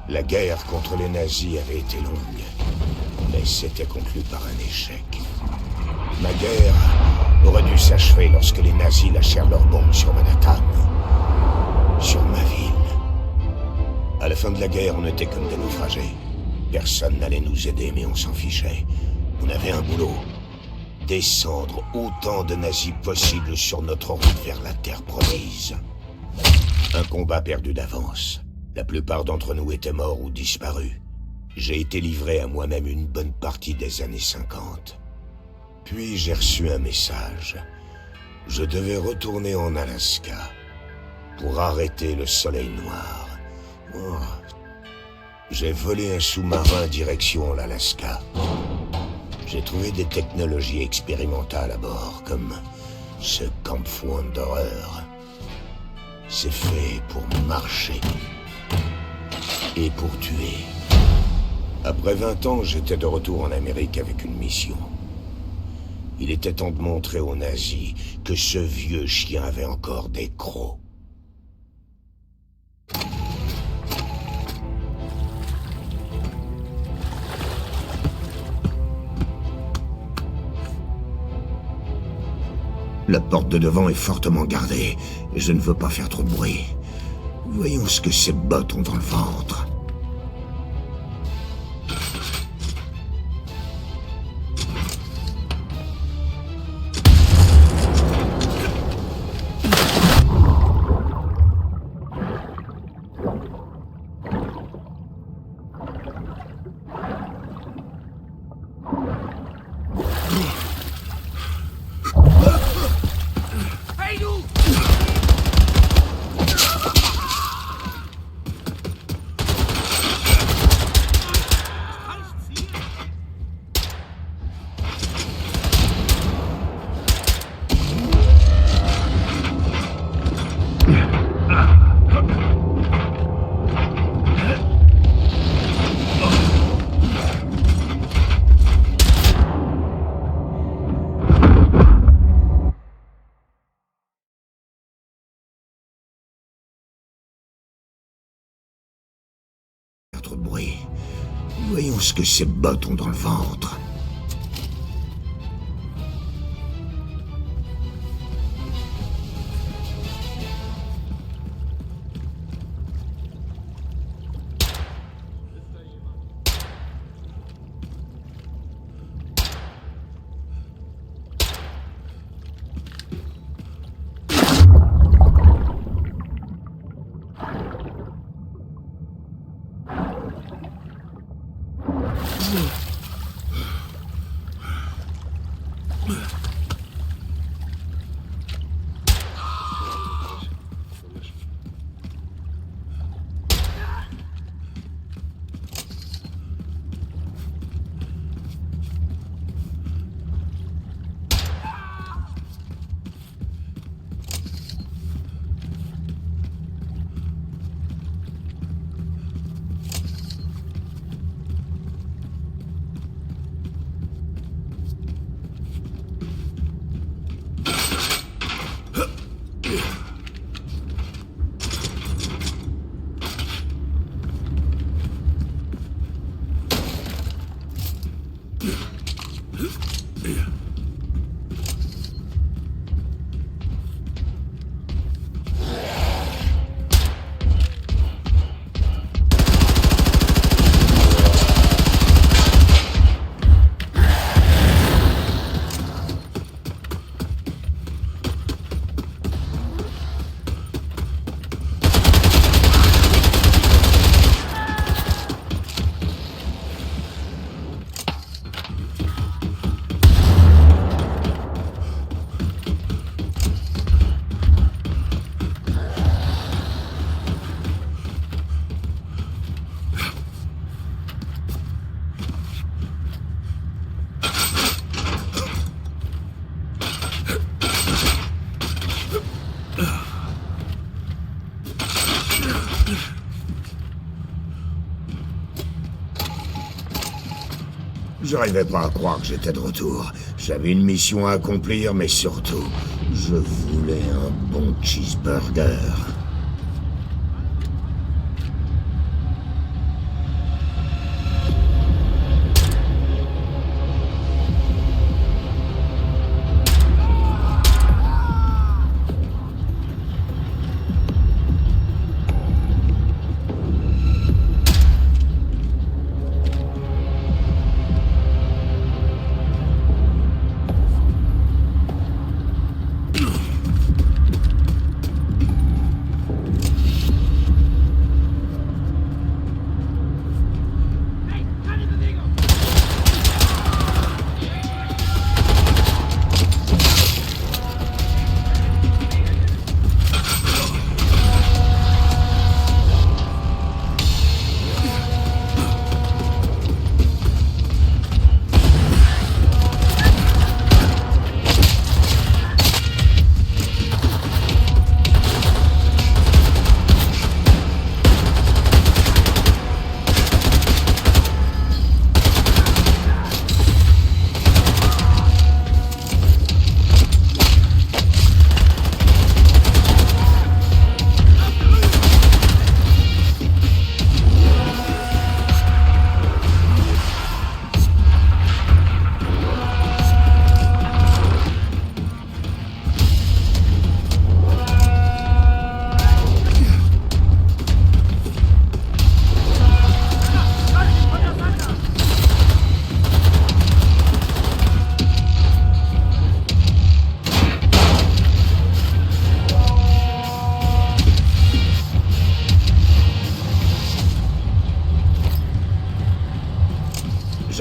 La guerre contre les nazis avait été longue, mais s'était conclue par un échec. Ma guerre aurait dû s'achever lorsque les nazis lâchèrent leurs bombes sur Manhattan, sur ma ville. À la fin de la guerre, on n'était comme des naufragés. Personne n'allait nous aider, mais on s'en fichait. On avait un boulot. Descendre autant de nazis possible sur notre route vers la terre promise. Un combat perdu d'avance. La plupart d'entre nous étaient morts ou disparus. J'ai été livré à moi-même une bonne partie des années 50. Puis j'ai reçu un message. Je devais retourner en Alaska pour arrêter le soleil noir. Oh. J'ai volé un sous-marin direction l'Alaska. J'ai trouvé des technologies expérimentales à bord, comme ce Kampf Wanderer. C'est fait pour marcher et pour tuer. Après 20 ans, j'étais de retour en Amérique avec une mission. Il était temps de montrer aux nazis que ce vieux chien avait encore des crocs. La porte de devant est fortement gardée, et je ne veux pas faire trop de bruit. Voyons ce que ces bottes ont dans le ventre. Trop de bruit. Voyons ce que ces bottes ont dans le ventre. J'arrivais pas à croire que j'étais de retour. J'avais une mission à accomplir, mais surtout, je voulais un bon cheeseburger.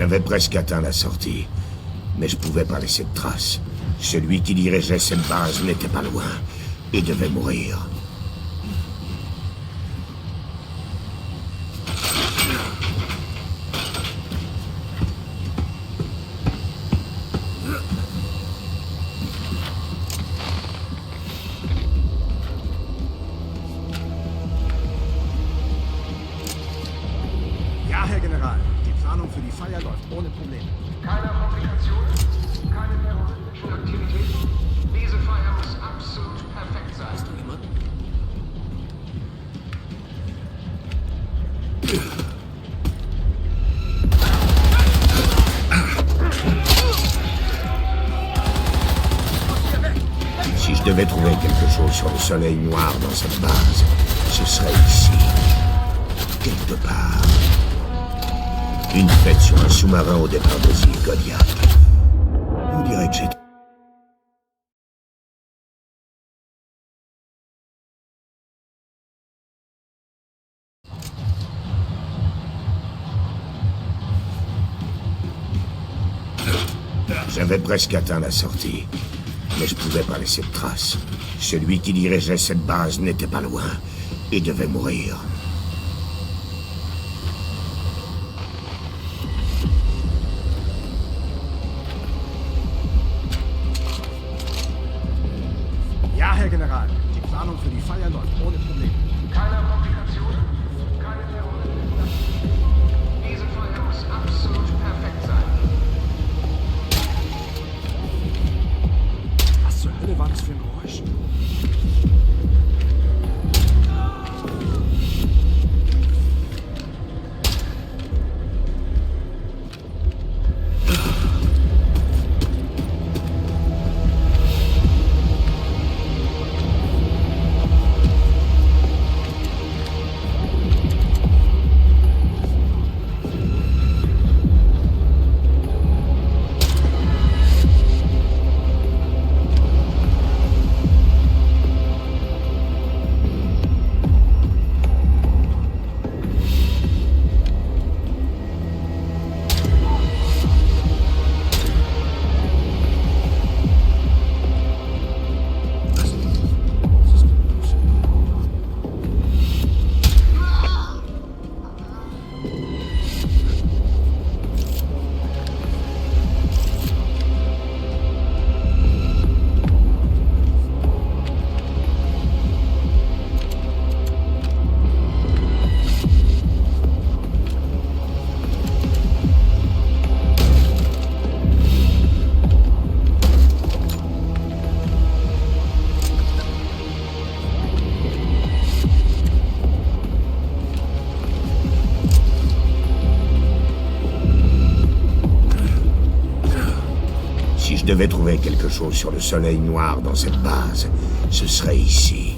J'avais presque atteint la sortie, mais je pouvais pas laisser de traces. Celui qui dirigeait cette base n'était pas loin et devait mourir. Ja, Herr General. Die Planung für die Feier läuft ohne Probleme. Keine Komplikationen, keine terroristischen Aktivitäten. Diese Feier muss absolut perfekt sein. Hast du jemanden? Si je devais trouver quelque chose sur le soleil noir dans cette base, ce serait ici. Quelque part. Une fête sur un sous-marin au départ des îles Kodiak. On dirait que j'ai... J'avais presque atteint la sortie, mais je pouvais pas laisser de traces. Celui qui dirigeait cette base n'était pas loin et devait mourir. Ja, Herr General. Die Planung für die Feier läuft ohne Probleme. Keine Komplikationen, keine terroristischen Aktivitäten. Diese Feier muss absolut perfekt sein. Was zur Hölle war das für ein Geräusch? Si je devais trouver quelque chose sur le soleil noir dans cette base, ce serait ici.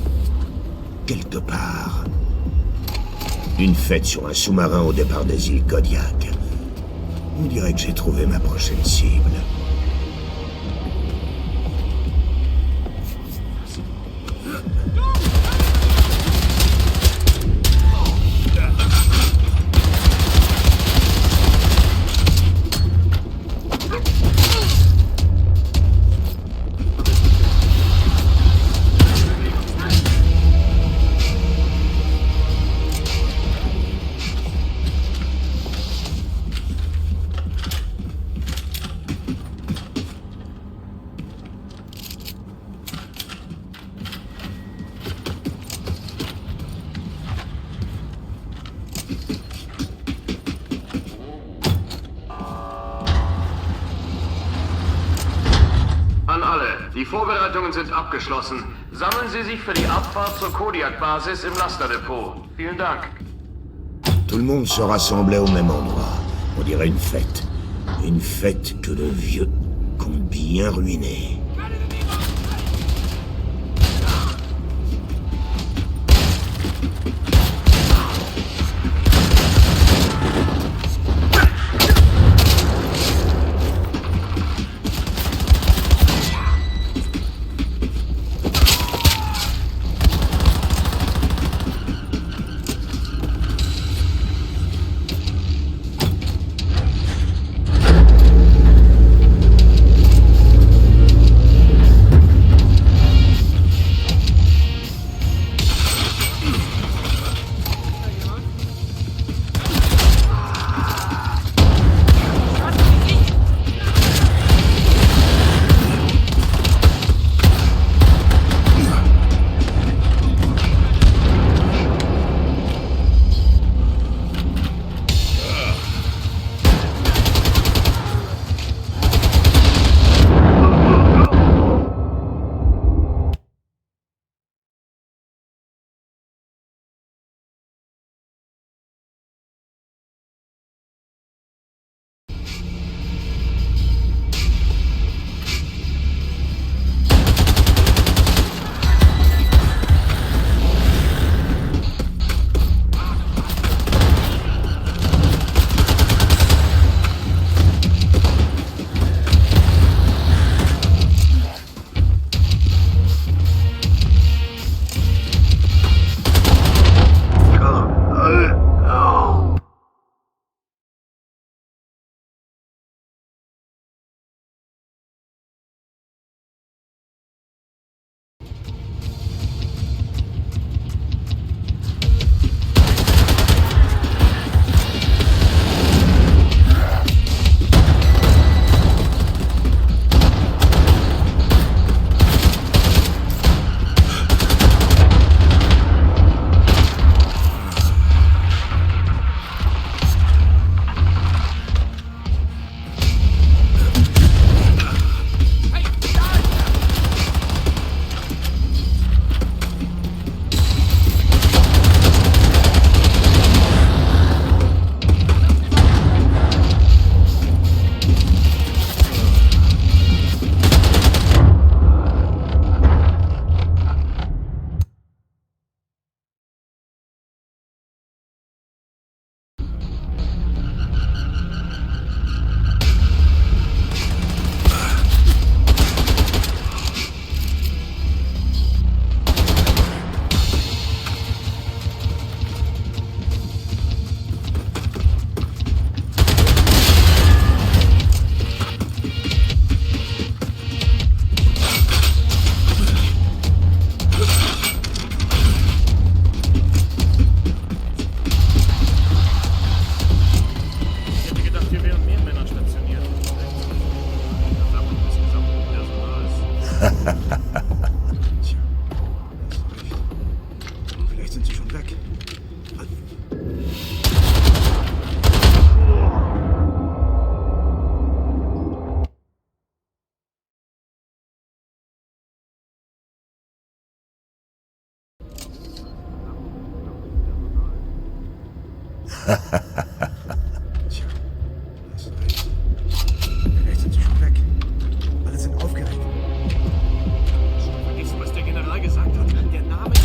Quelque part. Une fête sur un sous-marin au départ des îles Kodiak. On dirait que j'ai trouvé ma prochaine cible. An alle, die Vorbereitungen sind abgeschlossen. Sammeln Sie sich für die Abfahrt zur Kodiak-Basis im Lasterdepot. Vielen Dank. Tout le monde se rassemblait au même endroit. On dirait une fête. Une fête que de vieux comptent bien ruiner. Tja, hast recht. Vielleicht sind sie schon weg. Alle sind aufgeregt. Vergiss, was der General gesagt hat. Der Name ist...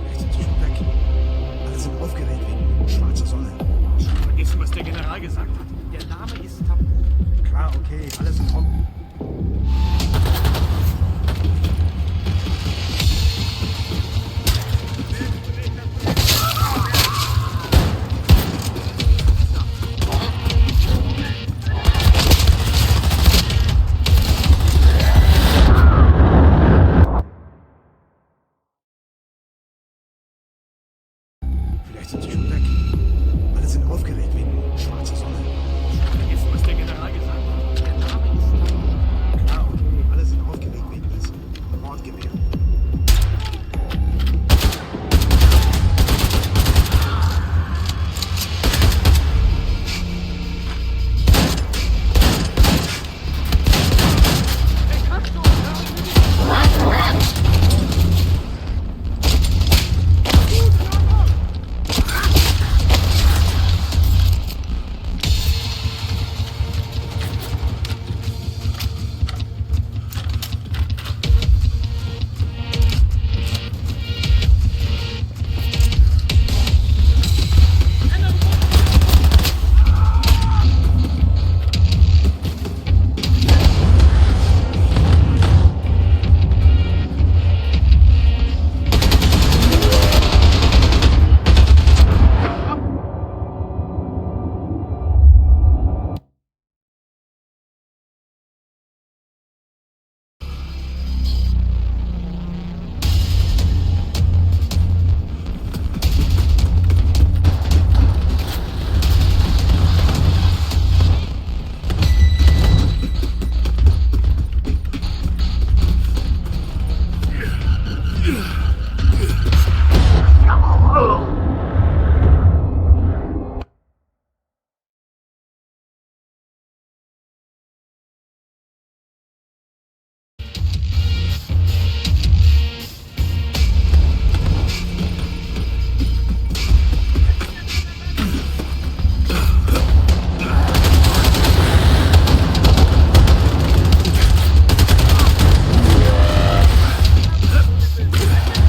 Vielleicht sind sie schon weg. Alle sind aufgeregt wegen schwarzer Sonne. Vergiss, was der General gesagt hat. Der Name ist tabu. Klar, okay, alle sind auf. Vielleicht sind sie schon weg. Alle sind aufgeregt wegen schwarzer Sonne. Vergiss, was der General gesagt hat. Der Name ist tabu. Klar, okay, alle sind aufgeregt wegen diesem Mordgewehr.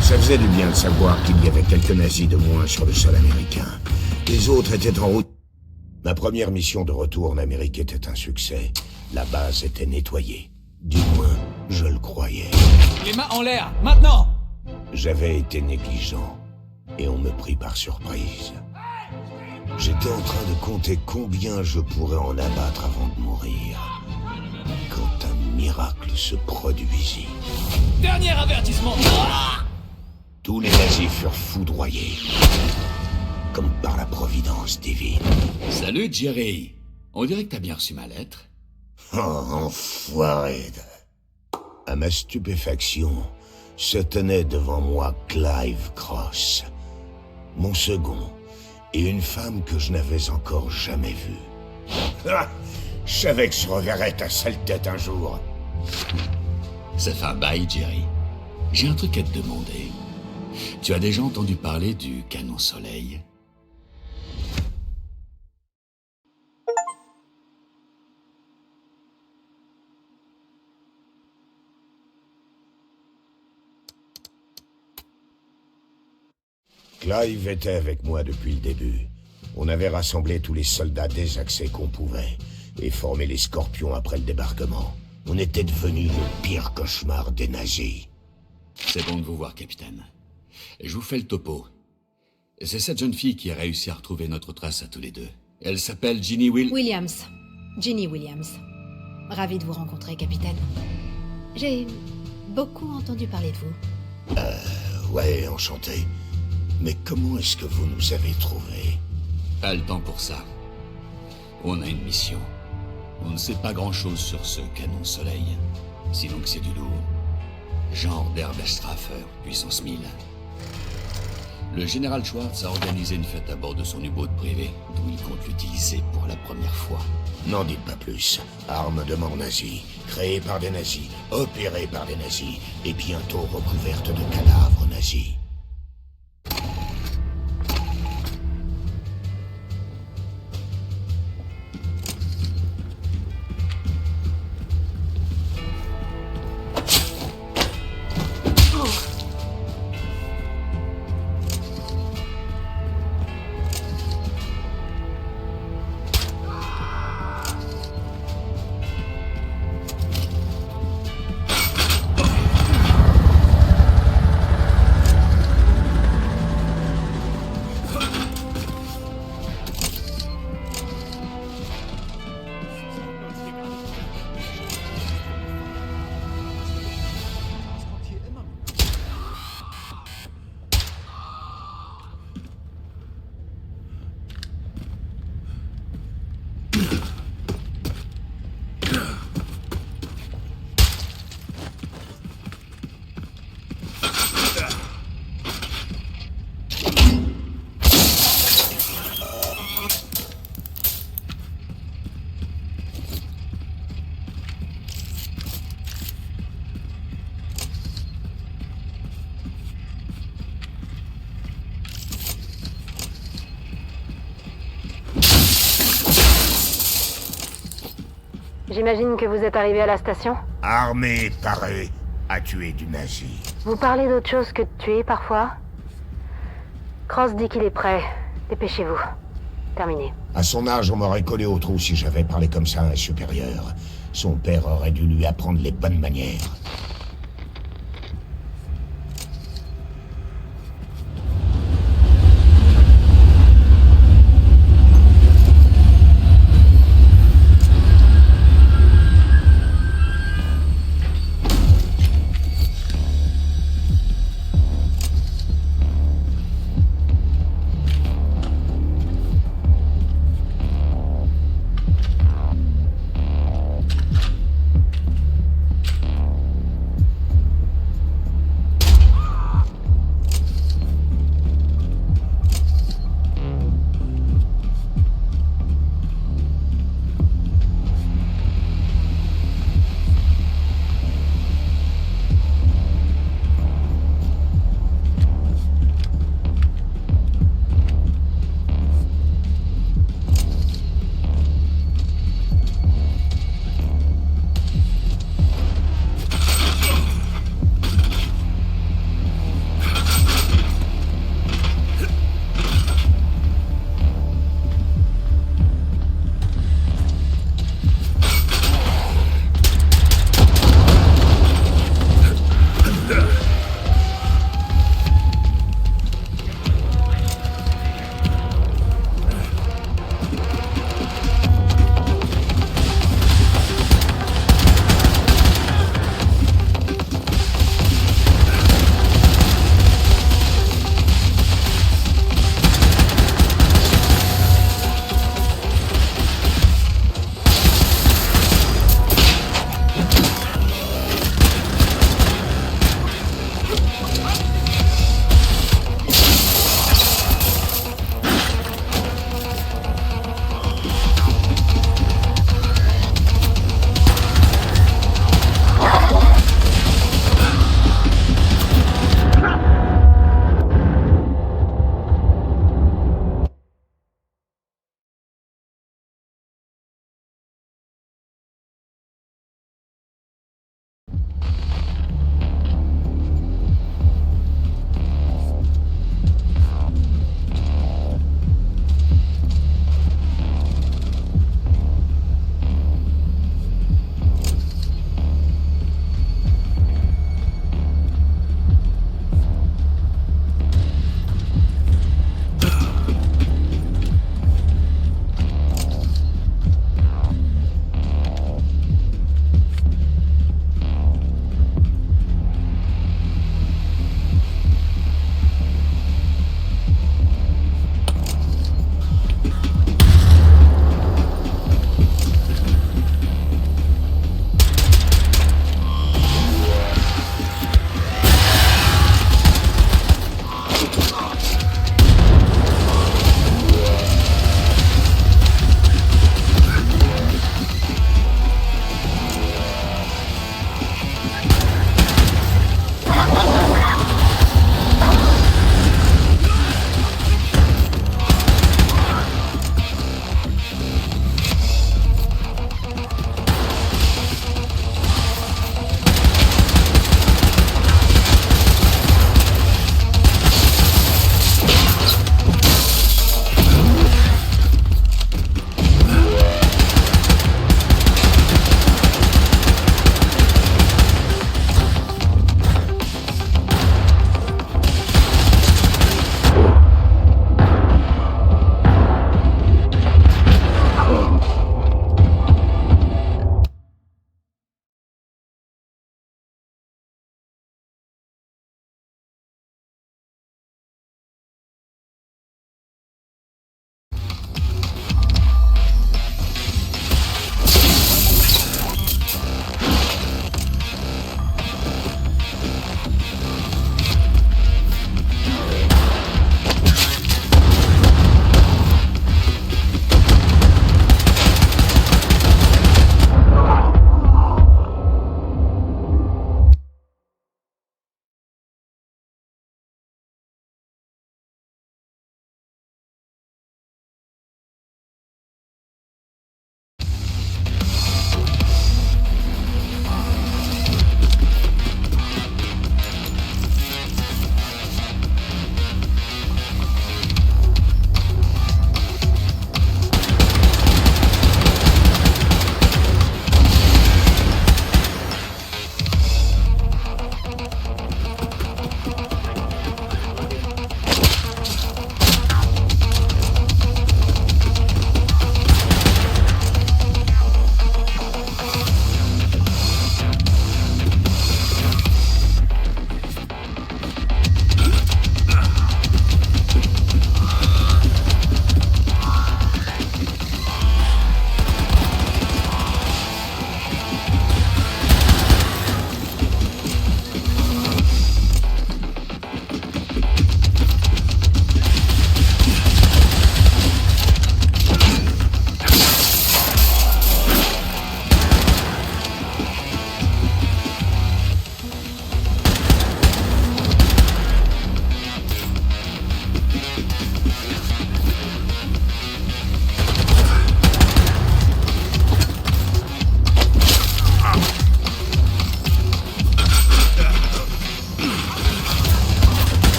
Ça faisait du bien de savoir qu'il y avait quelques nazis de moins sur le sol américain. Les autres étaient en route. Ma première mission de retour en Amérique était un succès. La base était nettoyée. Du moins, je le croyais. Les mains en l'air, maintenant! J'avais été négligent, et on me prit par surprise. J'étais en train de compter combien je pourrais en abattre avant de mourir, quand un miracle se produisit. Dernier avertissement! Tous les nazis furent foudroyés, comme par la providence divine. Salut, Jerry. On dirait que t'as bien reçu ma lettre. Oh, enfoiré de... À ma stupéfaction, se tenait devant moi Clive Cross, mon second, et une femme que je n'avais encore jamais vue. Ah, je savais que je reverrais ta sale tête un jour. Ça fait un bail, Jerry. J'ai un truc à te demander. Tu as déjà entendu parler du canon soleil? Clive était avec moi depuis le début. On avait rassemblé tous les soldats désaxés qu'on pouvait et formé les Scorpions après le débarquement. On était devenus le pire cauchemar des nazis. C'est bon de vous voir, capitaine. Je vous fais le topo. C'est cette jeune fille qui a réussi à retrouver notre trace à tous les deux. Elle s'appelle Ginny Williams. Ginny Williams. Ravi de vous rencontrer, capitaine. J'ai beaucoup entendu parler de vous. Ouais, enchanté. Mais comment est-ce que vous nous avez trouvés? Pas le temps pour ça. On a une mission. On ne sait pas grand-chose sur ce canon soleil. Sinon que c'est du lourd. Genre d'Herberstraffer, puissance 1000. Le général Schwartz a organisé une fête à bord de son U-boat privé, d'où il compte l'utiliser pour la première fois. N'en dites pas plus. Arme de mort nazie, créée par des nazis, opérée par des nazis, et bientôt recouverte de cadavres nazis. J'imagine que vous êtes arrivé à la station? Armée parée à tuer du nazi. Vous parlez d'autre chose que de tuer, parfois? Cross dit qu'il est prêt. Dépêchez-vous. Terminé. À son âge, on m'aurait collé au trou si j'avais parlé comme ça à un supérieur. Son père aurait dû lui apprendre les bonnes manières.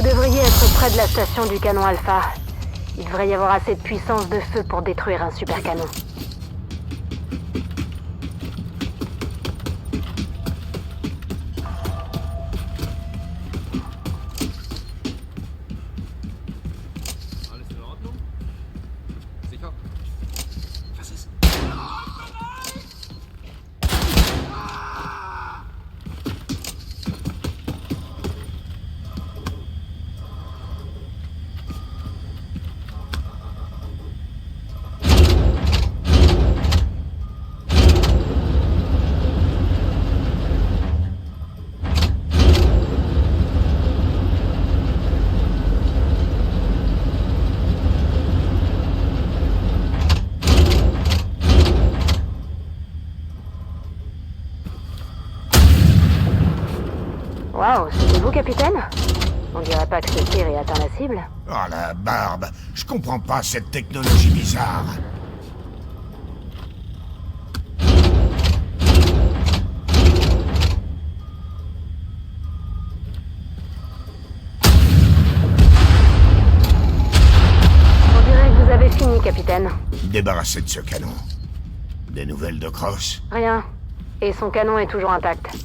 Vous devriez être près de la station du canon Alpha. Il devrait y avoir assez de puissance de feu pour détruire un super canon. Alles in Ordnung? Sicher? Was ist? Waouh, c'était vous, capitaine? On dirait pas que ce tir ait atteint la cible. Oh la barbe, je comprends pas cette technologie bizarre. On dirait que vous avez fini, capitaine. Débarrassé de ce canon. Des nouvelles de Cross? Rien. Et son canon est toujours intact.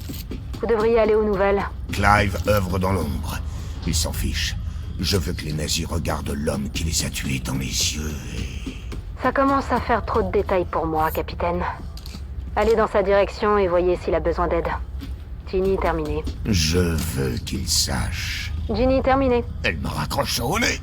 Vous devriez aller aux nouvelles. Clive œuvre dans l'ombre. Il s'en fiche. Je veux que les nazis regardent l'homme qui les a tués dans les yeux et... Ça commence à faire trop de détails pour moi, capitaine. Allez dans sa direction et voyez s'il a besoin d'aide. Ginny, terminé. Je veux qu'il sache. Ginny, terminé. Elle me raccroche au nez.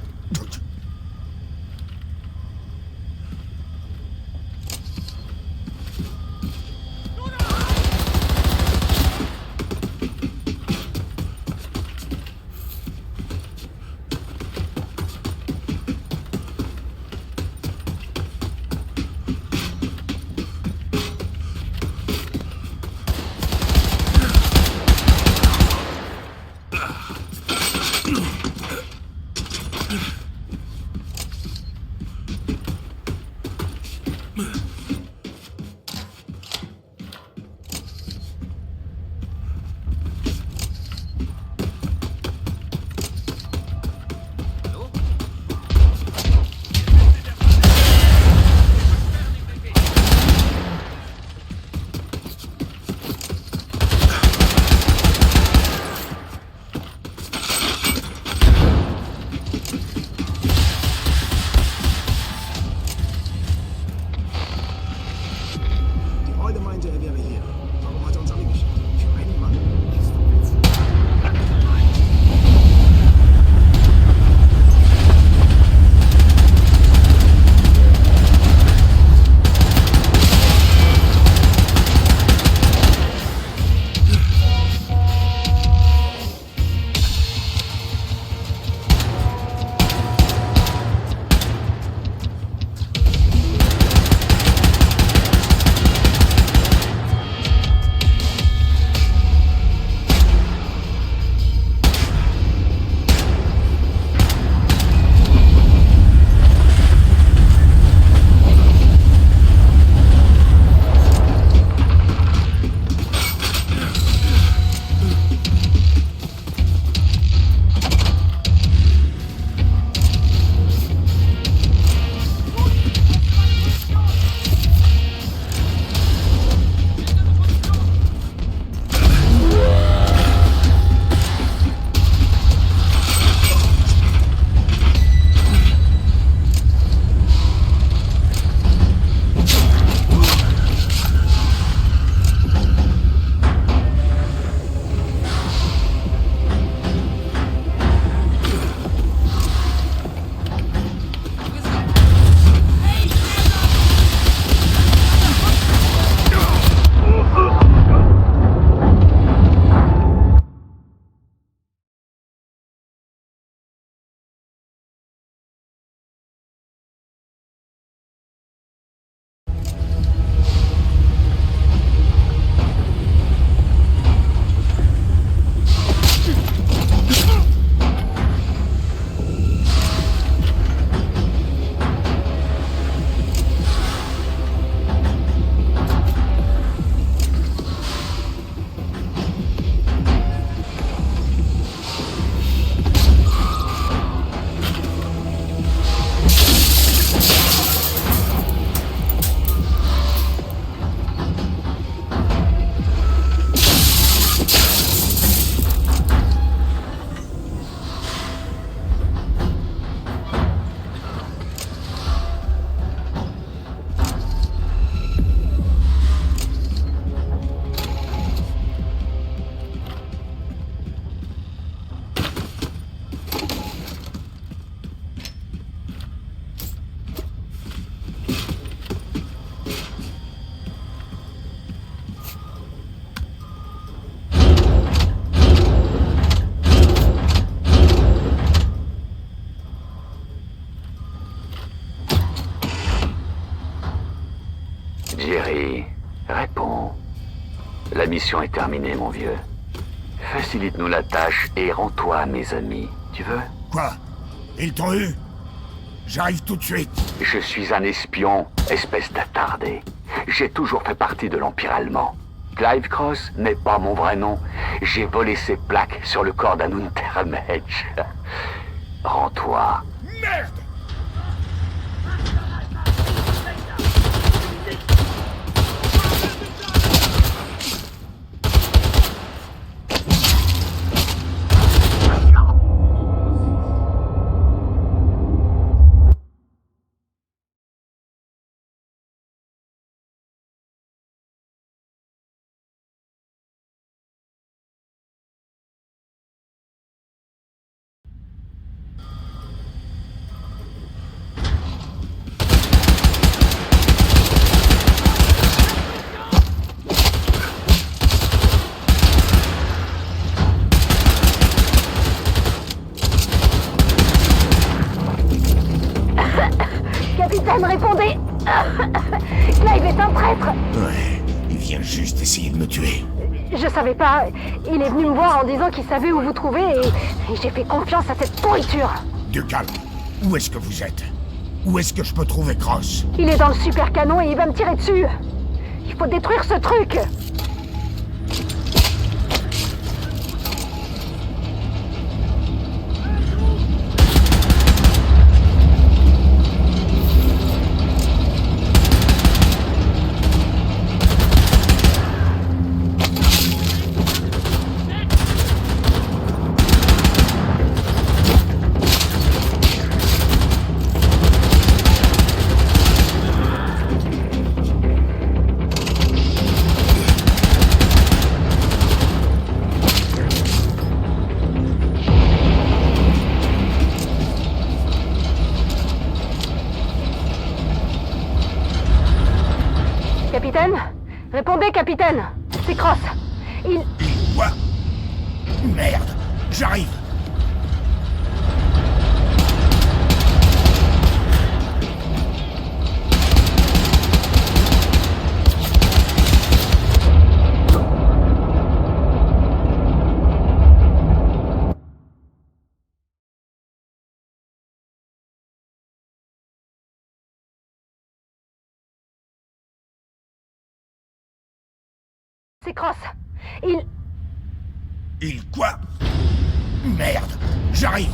mission est terminée, mon vieux. Facilite-nous la tâche et rends-toi à mes amis. Tu veux? Quoi? Ils t'ont eu? J'arrive tout de suite. Je suis un espion, espèce d'attardé. J'ai toujours fait partie de l'Empire allemand. Clive Cross n'est pas mon vrai nom. J'ai volé ses plaques sur le corps d'un Untermensch. Rends-toi. Merde! Capitaine, répondez. Clive est un traître. Ouais, il vient juste essayer de me tuer. Je savais pas. Il est venu me voir en disant qu'il savait où vous trouver et j'ai fait confiance à cette pourriture. Du calme. Où est-ce que vous êtes? Où est-ce que je peux trouver Cross? Il est dans le super canon et il va me tirer dessus. Il faut détruire ce truc. Capitaine? Répondez, capitaine! C'est Cross. Quoi? Merde! J'arrive! C'est Cross. Il quoi? Merde! J'arrive!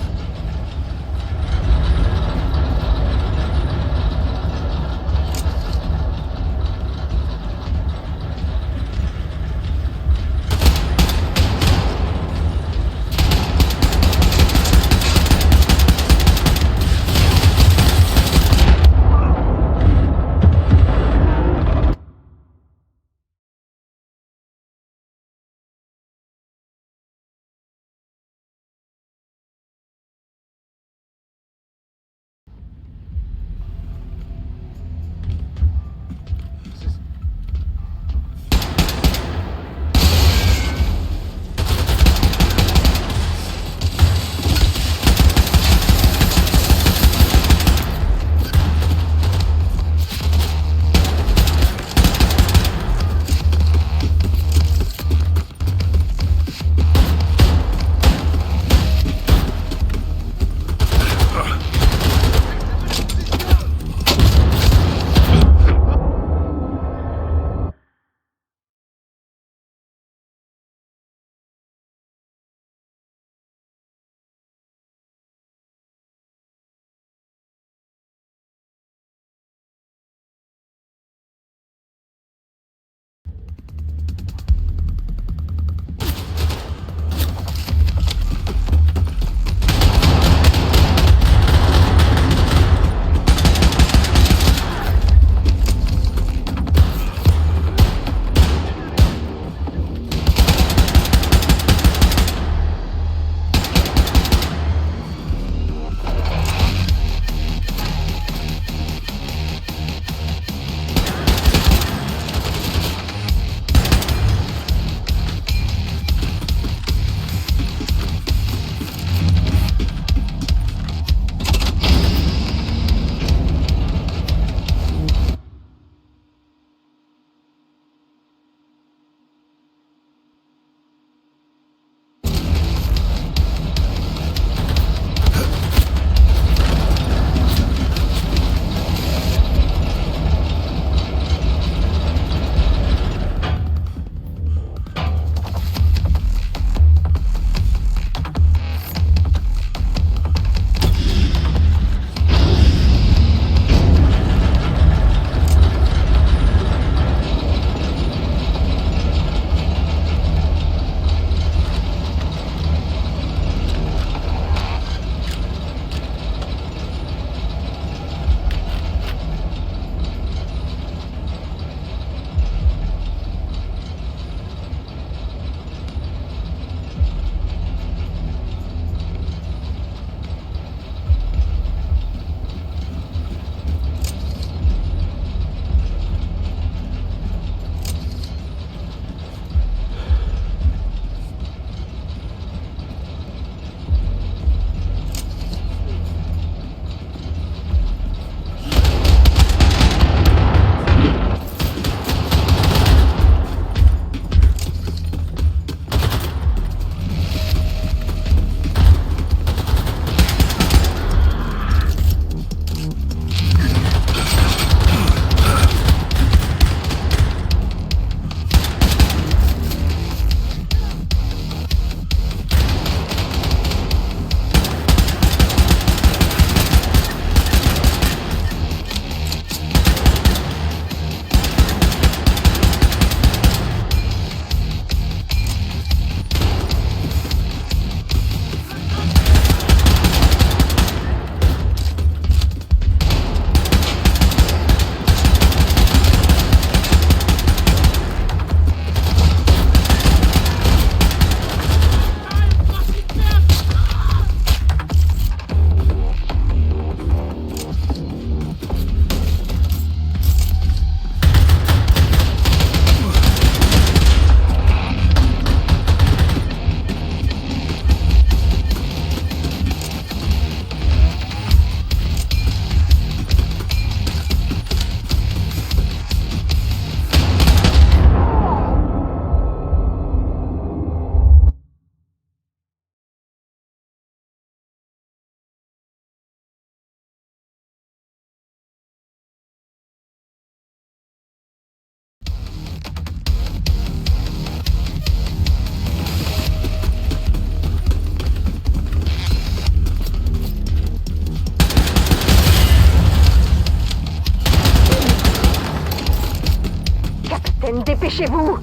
dépêchez-vous!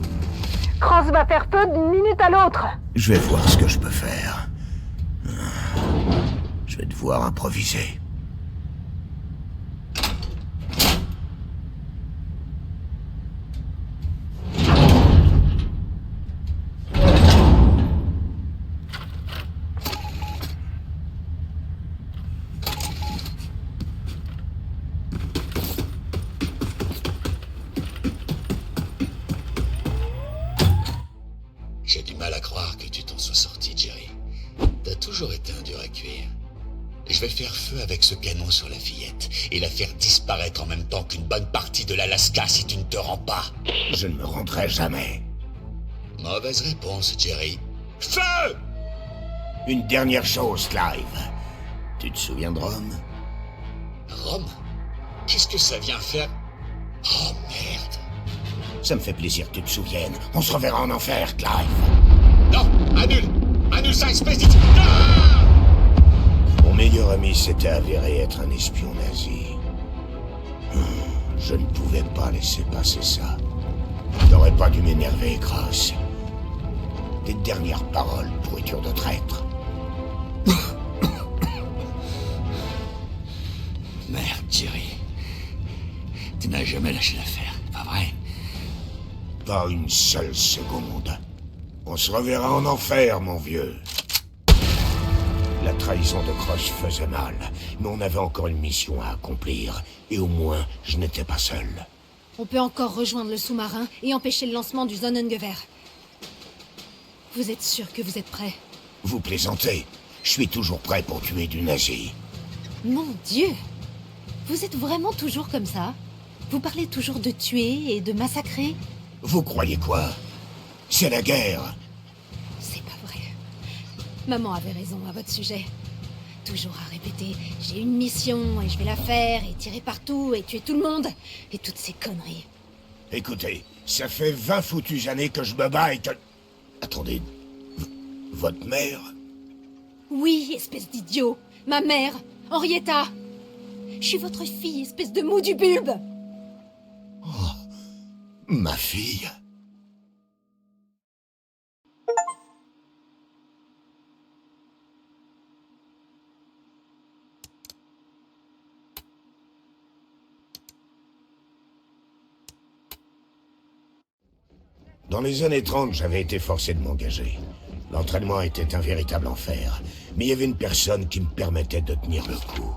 Cross va faire feu d'une minute à l'autre! Je vais voir ce que je peux faire. Je vais devoir improviser. J'ai du mal à croire que tu t'en sois sorti, Jerry. T'as toujours été un dur à cuire. Je vais faire feu avec ce canon sur la fillette et la faire disparaître en même temps qu'une bonne partie de l'Alaska si tu ne te rends pas. Je ne me rendrai jamais. Mauvaise réponse, Jerry. Feu! Une dernière chose, Clive. Tu te souviens de Rome? Rome? Qu'est-ce que ça vient faire? Oh merde! Ça me fait plaisir que tu te souviennes. On se reverra en enfer, Clive. Non! Annule! Annule ça, espèce d'idiot! Ah! Mon meilleur ami s'était avéré être un espion nazi. Je ne pouvais pas laisser passer ça. T'aurais pas dû m'énerver, Cross. Tes dernières paroles, pourriture de traître. Merde, Jerry. Tu n'as jamais lâché l'affaire, pas vrai? Pas une seule seconde. On se reverra en enfer, mon vieux. La trahison de Cross faisait mal, mais on avait encore une mission à accomplir, et au moins, je n'étais pas seul. On peut encore rejoindre le sous-marin et empêcher le lancement du Sonnengewehr. Vous êtes sûr que vous êtes prêts? Vous plaisantez. Je suis toujours prêt pour tuer du nazi. Mon Dieu! Vous êtes vraiment toujours comme ça? Vous parlez toujours de tuer et de massacrer? Vous croyez quoi? C'est la guerre. C'est pas vrai. Maman avait raison à votre sujet. Toujours à répéter, j'ai une mission et je vais la faire, et tirer partout, et tuer tout le monde, et toutes ces conneries. Écoutez, ça fait 20 foutues années que je me bats et que... Attendez... Votre mère? Oui, espèce d'idiot. Ma mère, Henrietta. Je suis votre fille, espèce de mou du bulbe. Ma fille? Dans les années 30, j'avais été forcé de m'engager. L'entraînement était un véritable enfer, mais il y avait une personne qui me permettait de tenir le coup.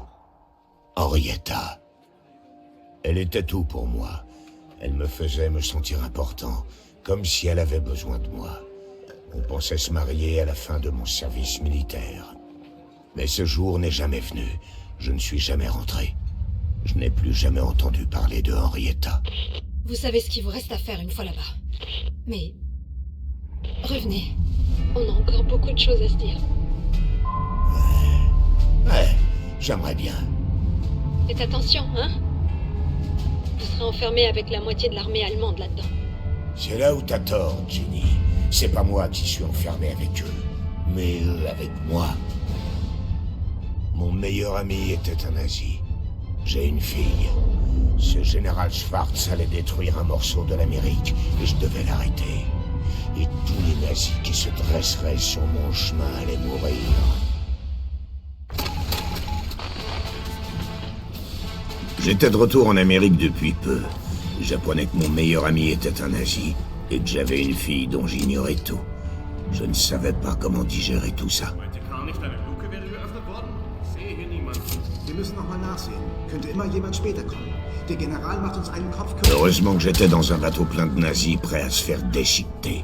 Henrietta. Elle était tout pour moi. Elle me faisait me sentir important, comme si elle avait besoin de moi. On pensait se marier à la fin de mon service militaire. Mais ce jour n'est jamais venu. Je ne suis jamais rentré. Je n'ai plus jamais entendu parler de Henrietta. Vous savez ce qu'il vous reste à faire une fois là-bas. Mais... revenez. On a encore beaucoup de choses à se dire. Ouais, j'aimerais bien. Faites attention, hein? Vous serez enfermé avec la moitié de l'armée allemande là-dedans. C'est là où t'as tort, Jenny. C'est pas moi qui suis enfermé avec eux, mais eux avec moi. Mon meilleur ami était un nazi. J'ai une fille. Ce général Schwartz allait détruire un morceau de l'Amérique et je devais l'arrêter. Et tous les nazis qui se dresseraient sur mon chemin allaient mourir. J'étais de retour en Amérique depuis peu. J'apprenais que mon meilleur ami était un nazi et que j'avais une fille dont j'ignorais tout. Je ne savais pas comment digérer tout ça. Meinte Karl nicht, eine Luke wäre geöffnet worden? Ich sehe hier niemanden. Wir müssen noch mal nachsehen. Könnte immer jemand später kommen. Der General macht uns einen Kopf kürzer. Heureusement que j'étais dans un bateau plein de nazis prêts à se faire déchiqueter.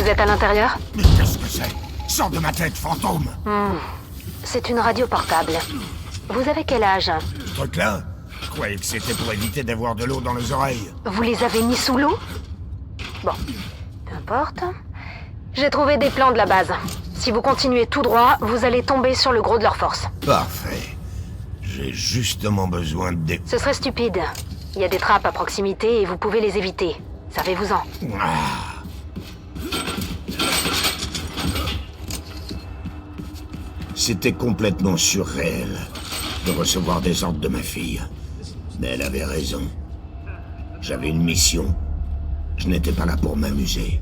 Vous êtes à l'intérieur? Mais qu'est-ce que c'est? Sors de ma tête, fantôme! C'est une radio portable. Vous avez quel âge? Ce truc-là? Je croyais que c'était pour éviter d'avoir de l'eau dans les oreilles. Vous les avez mis sous l'eau? Bon, peu importe. J'ai trouvé des plans de la base. Si vous continuez tout droit, vous allez tomber sur le gros de leur force. Parfait. J'ai justement besoin de... Ce serait stupide. Il y a des trappes à proximité et vous pouvez les éviter. Savez-vous-en. C'était complètement surréel de recevoir des ordres de ma fille. Mais elle avait raison. J'avais une mission. Je n'étais pas là pour m'amuser.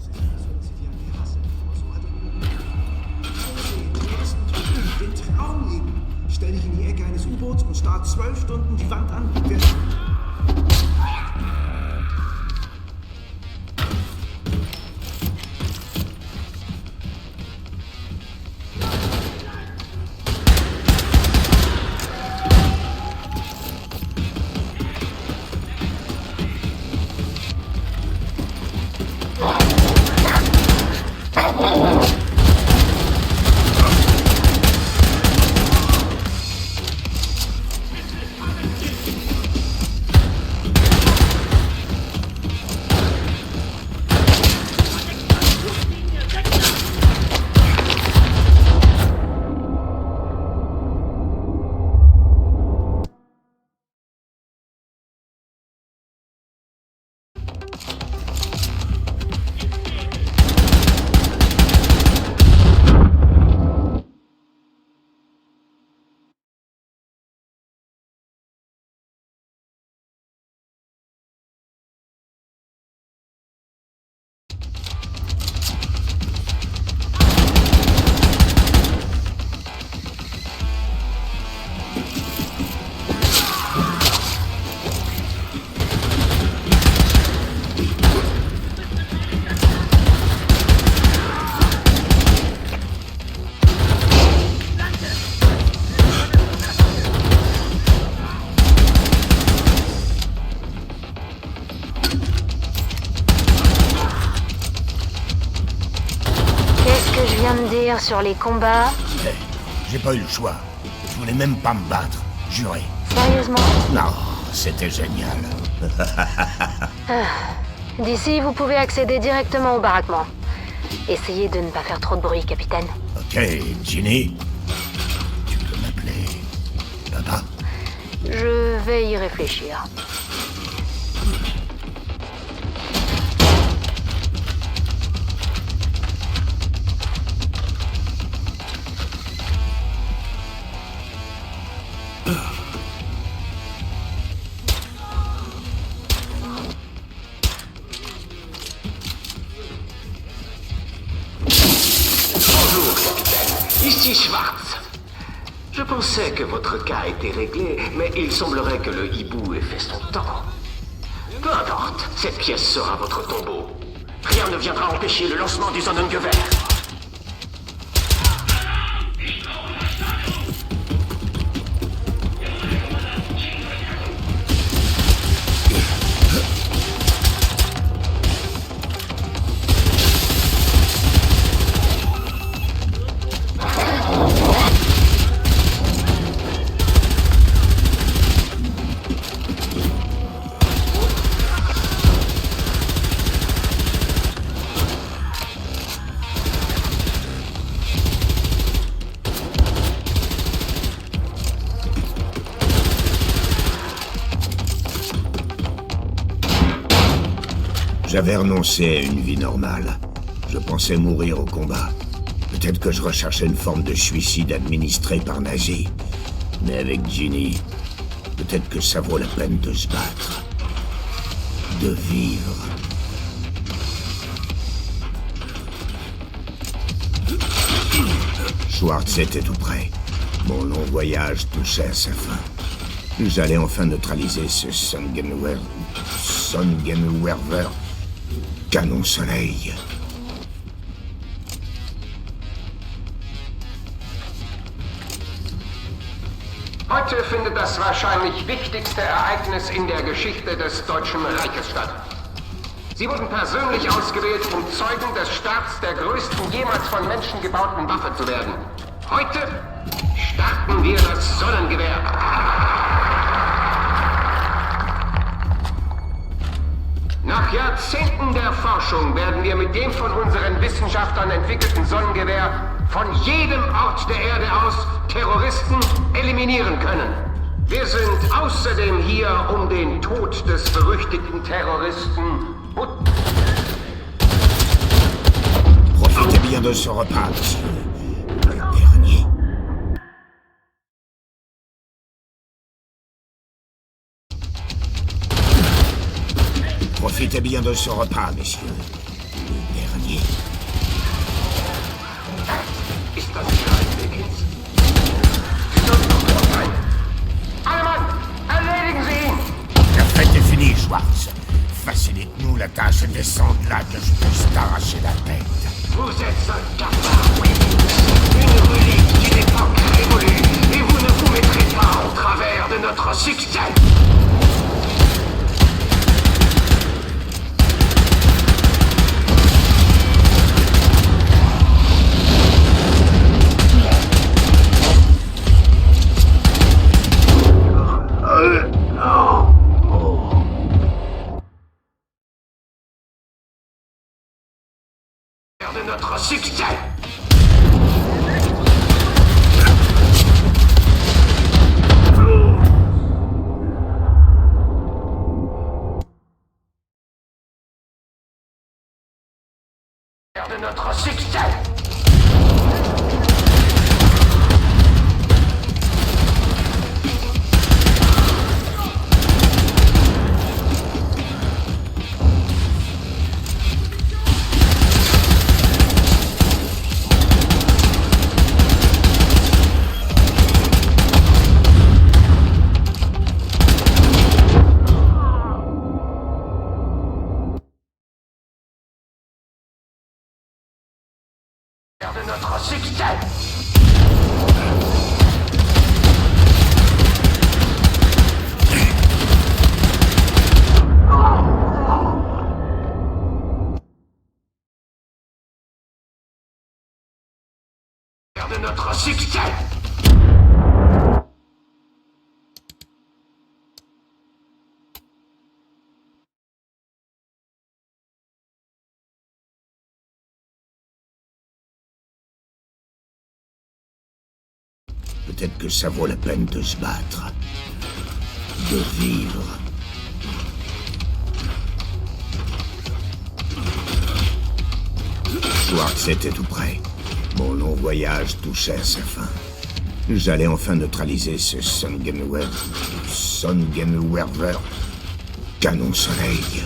Stell dich in die Ecke eines U-Boots und starr 12 Stunden die Wand an. Me dire sur les combats. Mais j'ai pas eu le choix. Je voulais même pas me battre. Juré. Sérieusement? Non, c'était génial. D'ici, vous pouvez accéder directement au baraquement. Essayez de ne pas faire trop de bruit, capitaine. Ok, Ginny. Tu peux m'appeler Papa? Je vais y réfléchir. Ici Schwartz. Je pensais que votre cas était réglé, mais il semblerait que le hibou ait fait son temps. Peu importe, cette pièce sera votre tombeau. Rien ne viendra empêcher le lancement du Sonnengewehr. J'avais renoncé à une vie normale. Je pensais mourir au combat. Peut-être que je recherchais une forme de suicide administré par Nazi. Mais avec Ginny, peut-être que ça vaut la peine de se battre. De vivre. Schwartz était tout près. Mon long voyage touchait à sa fin. J'allais enfin neutraliser ce Sonnengewehr... Canon Soleil. Heute findet das wahrscheinlich wichtigste Ereignis in der Geschichte des Deutschen Reiches statt. Sie wurden persönlich ausgewählt, um Zeugen des Starts der größten jemals von Menschen gebauten Waffe zu werden. Heute starten wir das Sonnengewehr. Nach Jahrzehnten der Forschung werden wir mit dem von unseren Wissenschaftlern entwickelten Sonnengewehr von jedem Ort der Erde aus Terroristen eliminieren können. Wir sind außerdem hier, um den Tod des berüchtigten Terroristen Profitez bien de ce repas, monsieur. Le dernier. Profitez bien de ce repas, messieurs. Le dernier. Ist das nicht Wiggins? Alle Mann, erledigen Sie ihn! La fête est finie, Schwartz. Facilite-nous la tâche et descends de là que je puisse t'arracher la tête. Vous êtes un cafard, une relique d'une époque révolue, et vous ne vous mettrez pas au travers de notre succès. succès! De notre succès! De notre succès! De notre succès! Peut-être que ça vaut la peine de se battre. De vivre. Schwartz était tout près. Mon long voyage touchait à sa fin. J'allais enfin neutraliser ce Sonnenwerfer. Canon soleil.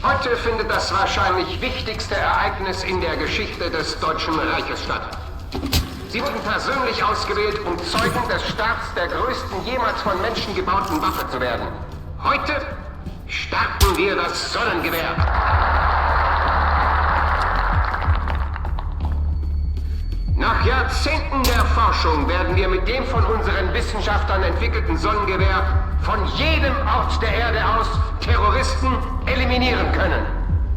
Heute findet das wahrscheinlich wichtigste Ereignis in der Geschichte des Deutschen Reiches statt. Sie wurden persönlich ausgewählt, um Zeugen des Starts der größten jemals von Menschen gebauten Waffe zu werden. Heute starten wir das Sonnengewehr. Nach Jahrzehnten der Forschung werden wir mit dem von unseren Wissenschaftlern entwickelten Sonnengewehr von jedem Ort der Erde aus Terroristen eliminieren können.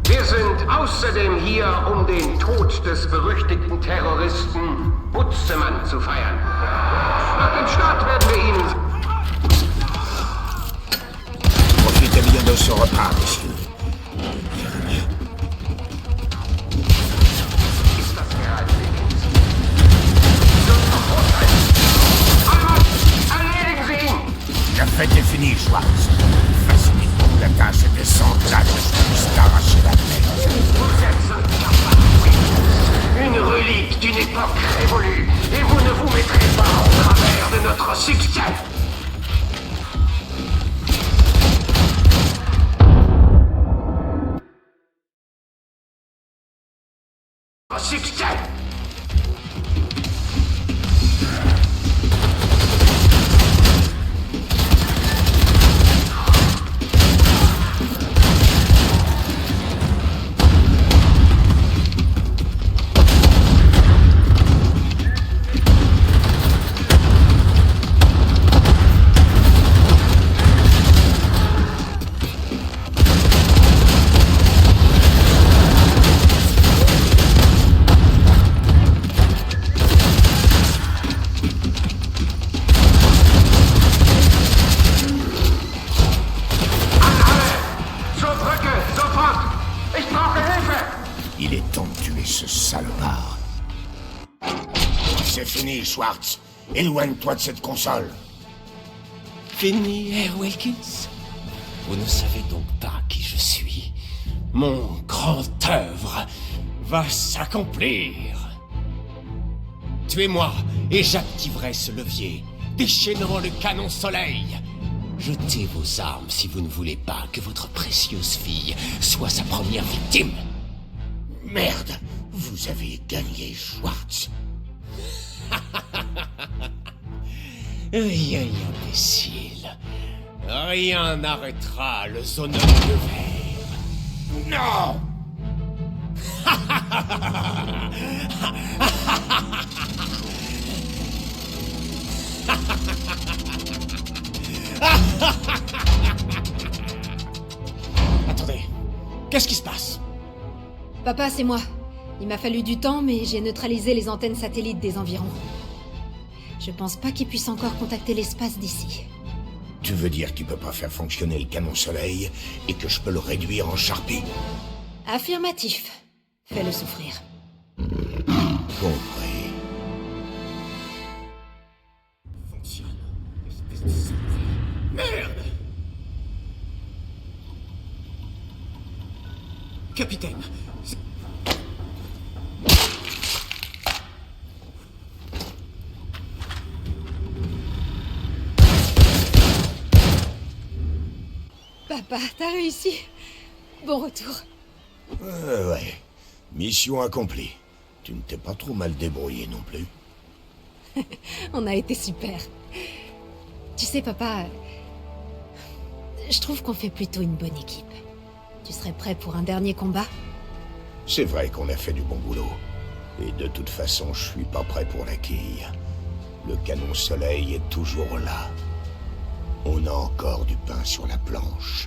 Wir sind außerdem hier, um den Tod des berüchtigten Terroristen Butzemann zu feiern. Nach dem Start werden wir Ihnen... Profitez bien de ce repas, monsieur. La fête est finie, Schwartz. Facilitons la tâche et descends là que je puisse t'arracher la tête. Vous êtes une relique d'une époque révolue, et vous ne vous mettrez pas en travers de notre succès. Succès! Il est temps de tuer ce salopard. C'est fini, Schwartz. Éloigne-toi de cette console. Fini, Herr Wilkins? Vous ne savez donc pas qui je suis. Mon grand œuvre va s'accomplir. Tuez-moi et j'activerai ce levier, déchaînant le canon soleil. Jetez vos armes si vous ne voulez pas que votre précieuse fille soit sa première victime. Merde, vous avez gagné, Schwartz. Rien, imbécile. Rien n'arrêtera le zoneur de verre. Non! Attendez, qu'est-ce qui se passe? Papa, c'est moi. Il m'a fallu du temps, mais j'ai neutralisé les antennes satellites des environs. Je pense pas qu'ils puissent encore contacter l'espace d'ici. Tu veux dire que tu peux pas faire fonctionner le canon soleil et que je peux le réduire en charpie? Affirmatif. Fais-le souffrir. Compris. Fonctionne. Espèce de sale. Merde! Capitaine, Papa, t'as réussi. Bon retour. Ouais. Mission accomplie. Tu ne t'es pas trop mal débrouillé non plus. On a été super. Tu sais, papa, je trouve qu'on fait plutôt une bonne équipe. Tu serais prêt pour un dernier combat? C'est vrai qu'on a fait du bon boulot. Et de toute façon, je suis pas prêt pour la quille. Le canon soleil est toujours là. On a encore du pain sur la planche.